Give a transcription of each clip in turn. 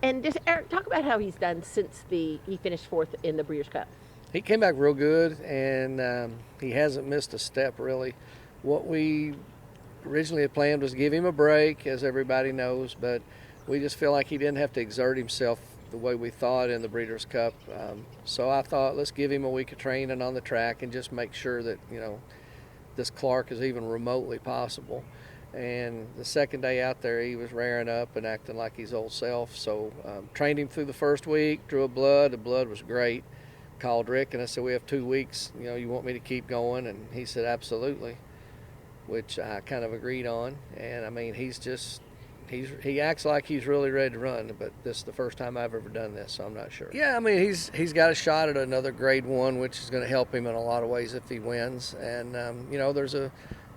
And just Eric, talk about how he's done since he finished fourth in the Breeders' Cup. He came back real good, and he hasn't missed a step, really. What we originally had planned was give him a break, as everybody knows, but we just feel like he didn't have to exert himself the way we thought in the Breeders' Cup. So I thought, let's give him a week of training on the track and just make sure that, this Clark is even remotely possible. And the second day out there, he was raring up and acting like his old self. So trained him through the first week, drew a blood. The blood was great. Called Rick and I said, we have 2 weeks. You want me to keep going? And he said, absolutely, which I kind of agreed on. And, I mean, he acts like he's really ready to run, but this is the first time I've ever done this, so I'm not sure. Yeah, I mean, he's got a shot at another grade 1, which is going to help him in a lot of ways if he wins. And, there's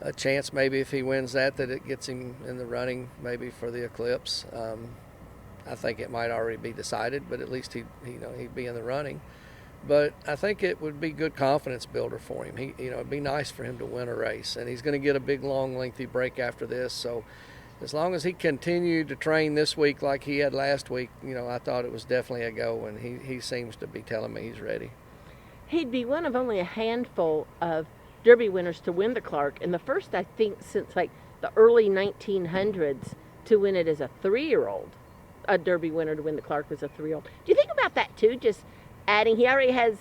a chance maybe if he wins that it gets him in the running maybe for the Eclipse. I think it might already be decided, but at least he'd be in the running. But I think it would be good confidence builder for him. It'd be nice for him to win a race, and he's going to get a big, long, lengthy break after this. So as long as he continued to train this week like he had last week, I thought it was definitely a go, and he seems to be telling me he's ready. He'd be one of only a handful of Derby winners to win the Clark, and the first, I think, since like the early 1900s to win it as a 3-year-old. A Derby winner to win the Clark was a 3-year-old. Do you think about that too? Just adding, he already has,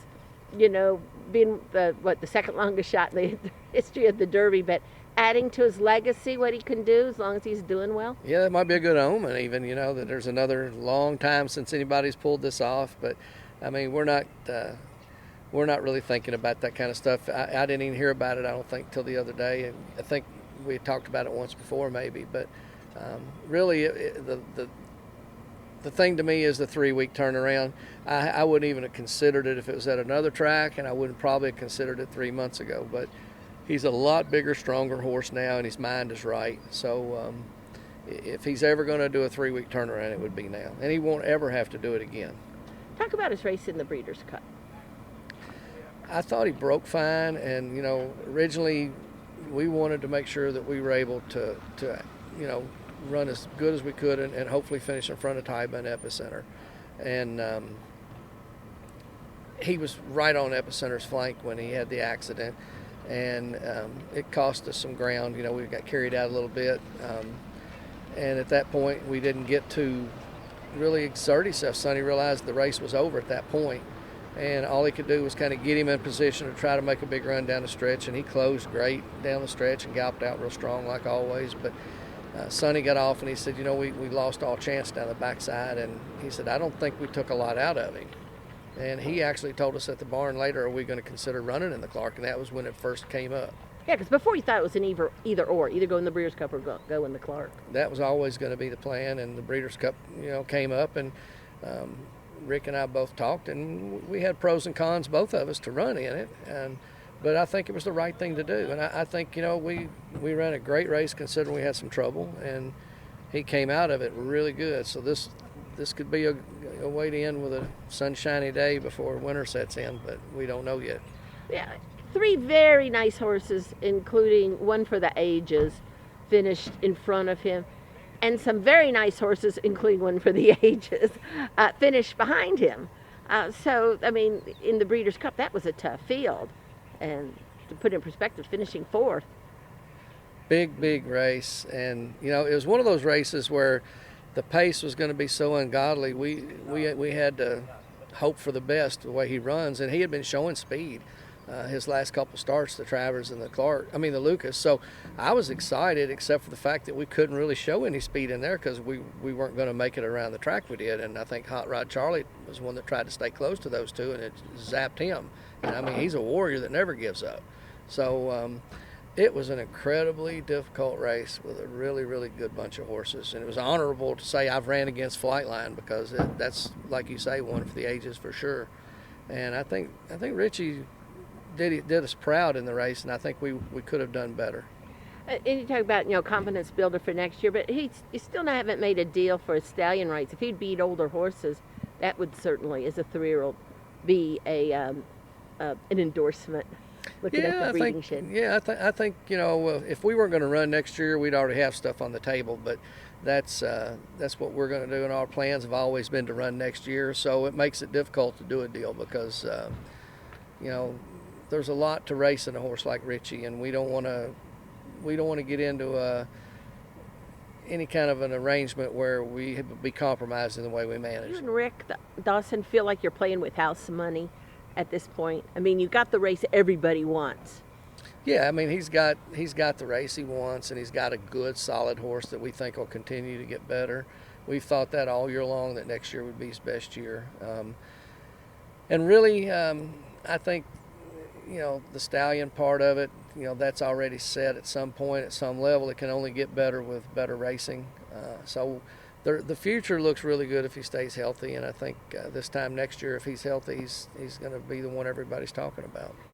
been the second longest shot in the history of the Derby, but adding to his legacy what he can do as long as he's doing well? Yeah, that might be a good omen even, that there's another long time since anybody's pulled this off. But, I mean, we're not really thinking about that kind of stuff. I didn't even hear about it, I don't think, till the other day. And I think we had talked about it once before maybe. But really, the thing to me is the 3-week turnaround. I wouldn't even have considered it if it was at another track, and I wouldn't probably have considered it 3 months ago. But he's a lot bigger, stronger horse now, and his mind is right. So if he's ever going to do a 3-week turnaround, it would be now. And he won't ever have to do it again. Talk about his race in the Breeders' Cup. I thought he broke fine, and, originally we wanted to make sure that we were able to run as good as we could and hopefully finish in front of Taiba and Epicenter. And he was right on Epicenter's flank when he had the accident, and it cost us some ground. We got carried out a little bit, and at that point we didn't get to really exert himself. Sonny realized the race was over at that point, and all he could do was kind of get him in position to try to make a big run down the stretch, and he closed great down the stretch and galloped out real strong like always. But Sonny got off and he said, we lost all chance down the backside, and he said, I don't think we took a lot out of him. And he actually told us at the barn later, are we going to consider running in the Clark? And that was when it first came up. Yeah, because before you thought it was an either or, either go in the Breeders' Cup or go in the Clark. That was always going to be the plan, and the Breeders' Cup, came up, and Rick and I both talked, and we had pros and cons, both of us, to run in it. But I think it was the right thing to do. And I think, we ran a great race considering we had some trouble, and he came out of it really good. So this could be a way to end with a sunshiny day before winter sets in, but we don't know yet. Yeah, 3 very nice horses, including one for the ages, finished in front of him. And some very nice horses, including one for the ages, finished behind him. So, I mean, in the Breeders' Cup, that was a tough field. And to put in perspective, finishing 4th. Big race. And, it was one of those races where the pace was going to be so ungodly. We had to hope for the best the way he runs. And he had been showing speed his last couple starts, the Travers and the Lucas. So I was excited, except for the fact that we couldn't really show any speed in there because we weren't going to make it around the track we did. And I think Hot Rod Charlie was one that tried to stay close to those two, and it zapped him. And I mean, he's a warrior that never gives up. So it was an incredibly difficult race with a really, really good bunch of horses. And it was honorable to say I've ran against Flightline, because that's, like you say, one for the ages for sure. And I think Richie did us proud in the race, and I think we could have done better. And you talk about, confidence builder for next year, but he still haven't made a deal for his stallion rights. If he'd beat older horses, that would certainly, as a 3-year-old, be an endorsement. Looking at the breeding shed. I think if we weren't going to run next year, we'd already have stuff on the table. But that's what we're going to do, and our plans have always been to run next year. So it makes it difficult to do a deal because you know, there's a lot to racing a horse like Richie, and we don't want to get into any kind of an arrangement where we be compromised in the way we manage. You and Rick Dawson feel like you're playing with house money at this point? I mean, you got the race everybody wants. Yeah, I mean, he's got the race he wants, and he's got a good, solid horse that we think will continue to get better. We've thought that all year long, that next year would be his best year. And really, I think, you know, the stallion part of it, you know, that's already set at some point, at some level. It can only get better with better racing. So the future looks really good if he stays healthy, and I think this time next year, if he's healthy, he's going to be the one everybody's talking about.